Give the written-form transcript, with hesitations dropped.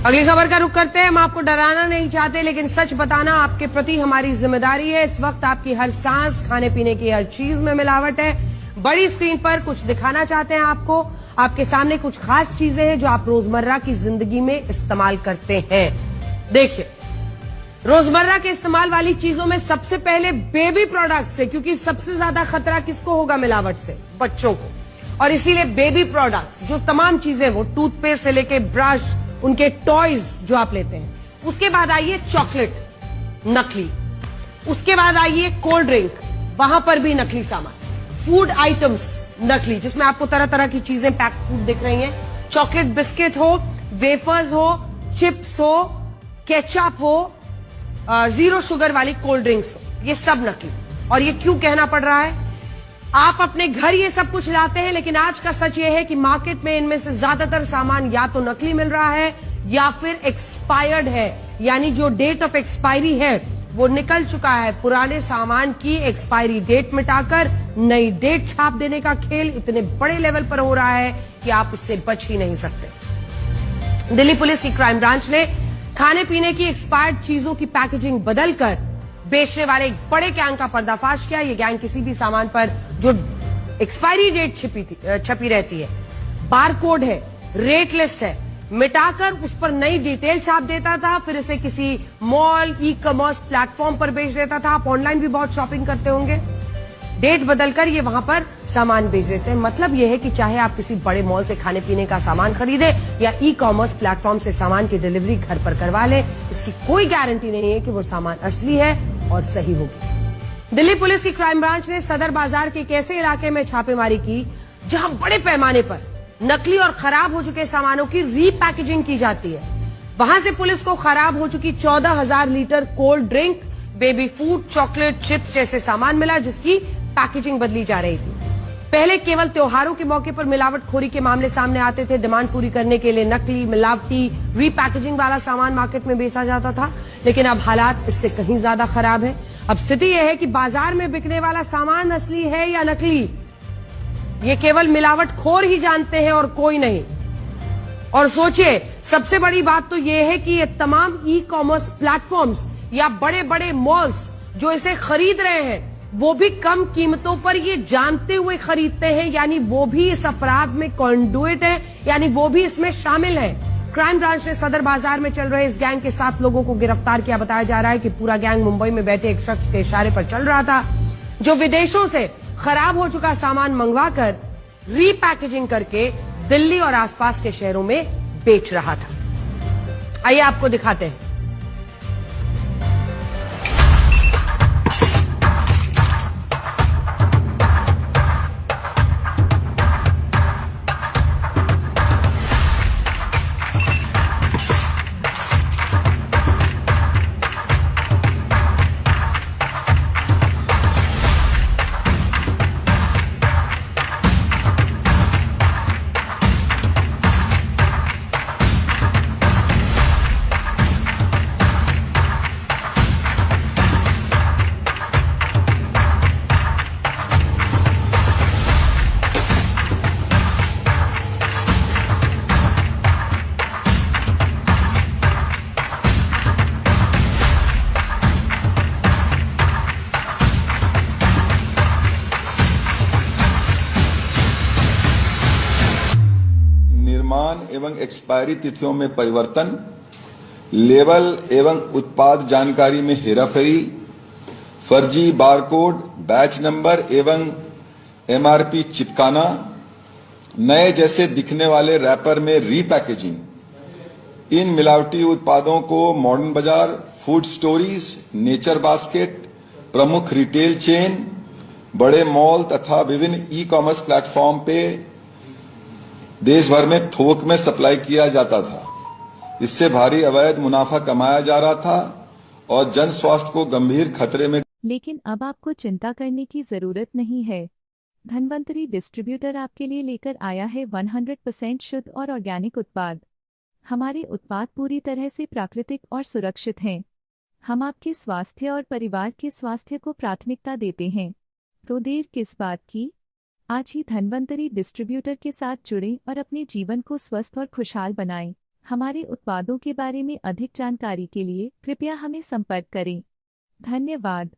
अगली खबर का रुख करते हैं। हम आपको डराना नहीं चाहते, लेकिन सच बताना आपके प्रति हमारी जिम्मेदारी है। इस वक्त आपकी हर सांस, खाने पीने की हर चीज में मिलावट है। बड़ी स्क्रीन पर कुछ दिखाना चाहते हैं आपको। आपके सामने कुछ खास चीजें हैं जो आप रोजमर्रा की जिंदगी में इस्तेमाल करते हैं। देखिए, रोजमर्रा के इस्तेमाल वाली चीजों में सबसे पहले बेबी प्रोडक्ट्स है, क्योंकि सबसे ज्यादा खतरा किसको होगा मिलावट से? बच्चों को। और इसीलिए बेबी प्रोडक्ट्स, जो तमाम चीजें, वो टूथपेस्ट से लेके ब्रश, उनके टॉयज जो आप लेते हैं। उसके बाद आइए चॉकलेट, नकली। उसके बाद आइए कोल्ड ड्रिंक, वहां पर भी नकली सामान। फूड आइटम्स नकली, जिसमें आपको तरह तरह की चीजें पैक फूड दिख रही हैं। चॉकलेट बिस्किट हो, वेफर्स हो, चिप्स हो, केचप हो, जीरो शुगर वाली कोल्ड ड्रिंक्स हो, ये सब नकली। और ये क्यों कहना पड़ रहा है? आप अपने घर ये सब कुछ लाते हैं, लेकिन आज का सच ये है कि मार्केट में इनमें से ज्यादातर सामान या तो नकली मिल रहा है या फिर एक्सपायर्ड है, यानी जो डेट ऑफ एक्सपायरी है वो निकल चुका है। पुराने सामान की एक्सपायरी डेट मिटाकर नई डेट छाप देने का खेल इतने बड़े लेवल पर हो रहा है कि आप उससे बच ही नहीं सकते। दिल्ली पुलिस की क्राइम ब्रांच ने खाने पीने की एक्सपायर्ड चीजों की पैकेजिंग बदलकर बेचने वाले एक बड़े गैंग का पर्दाफाश किया। ये गैंग किसी भी सामान पर जो एक्सपायरी डेट छपी रहती है, बारकोड है, रेट लिस्ट है, मिटाकर उस पर नई डिटेल छाप देता था, फिर इसे किसी मॉल, ई कॉमर्स प्लेटफॉर्म पर बेच देता था। आप ऑनलाइन भी बहुत शॉपिंग करते होंगे। डेट बदलकर ये वहां पर सामान बेच देते हैं। मतलब यह है कि चाहे आप किसी बड़े मॉल से खाने पीने का सामान खरीदे या ई कॉमर्स प्लेटफॉर्म से सामान की डिलीवरी घर पर करवा ले, इसकी कोई गारंटी नहीं है कि वो सामान असली है और सही होगी। दिल्ली पुलिस की क्राइम ब्रांच ने सदर बाजार के एक ऐसे इलाके में छापेमारी की जहां बड़े पैमाने पर नकली और खराब हो चुके सामानों की रीपैकेजिंग की जाती है। वहां से पुलिस को खराब हो चुकी 14,000 litre cold drink, baby food, chocolate, chips जैसे सामान मिला, जिसकी पैकेजिंग बदली जा रही थी। पहले केवल त्योहारों के मौके पर मिलावटखोरी के मामले सामने आते थे। डिमांड पूरी करने के लिए नकली, मिलावटी, रीपैकेजिंग वाला सामान मार्केट में बेचा जाता था, लेकिन अब हालात इससे कहीं ज्यादा खराब है। अब स्थिति यह है कि बाजार में बिकने वाला सामान असली है या नकली, ये केवल मिलावटखोर ही जानते हैं और कोई नहीं। और सोचिए, सबसे बड़ी बात तो यह है कि ये तमाम ई कॉमर्स प्लेटफॉर्म्स या बड़े बड़े मॉल्स जो इसे खरीद रहे हैं, वो भी कम कीमतों पर ये जानते हुए खरीदते हैं, यानी वो भी इस अपराध में कॉन्डुइट है, यानी वो भी इसमें शामिल है। क्राइम ब्रांच ने सदर बाजार में चल रहे इस गैंग के 7 लोगों को गिरफ्तार किया। बताया जा रहा है कि पूरा गैंग मुंबई में बैठे एक शख्स के इशारे पर चल रहा था, जो विदेशों से खराब हो चुका सामान मंगवाकर रीपैकेजिंग करके दिल्ली और आसपास के शहरों में बेच रहा था। आइए आपको दिखाते हैं। एवं एक्सपायरी तिथियों में परिवर्तन, लेबल एवं उत्पाद जानकारी में हेराफेरी, फर्जी बारकोड, बैच नंबर एवं एमआरपी चिपकाना, नए जैसे दिखने वाले रैपर में रीपैकेजिंग, इन मिलावटी उत्पादों को मॉडर्न बाजार, फूड स्टोरीज, नेचर बास्केट, प्रमुख रिटेल चेन, बड़े मॉल तथा विभिन्न ई कॉमर्स प्लेटफॉर्म पे देश भर में थोक में सप्लाई किया जाता था। इससे भारी अवैध मुनाफा कमाया जा रहा था और जन स्वास्थ्य को गंभीर खतरे में। लेकिन अब आपको चिंता करने की जरूरत नहीं है। धनवंतरी डिस्ट्रीब्यूटर आपके लिए लेकर आया है 100% शुद्ध और ऑर्गेनिक उत्पाद। हमारे उत्पाद पूरी तरह से प्राकृतिक और सुरक्षित हैं। हम आपके स्वास्थ्य और परिवार के स्वास्थ्य को प्राथमिकता देते हैं, तो देर किस बात की? आज ही धनवंतरी डिस्ट्रीब्यूटर के साथ जुड़ें और अपने जीवन को स्वस्थ और खुशहाल बनाएं। हमारे उत्पादों के बारे में अधिक जानकारी के लिए कृपया हमें संपर्क करें। धन्यवाद।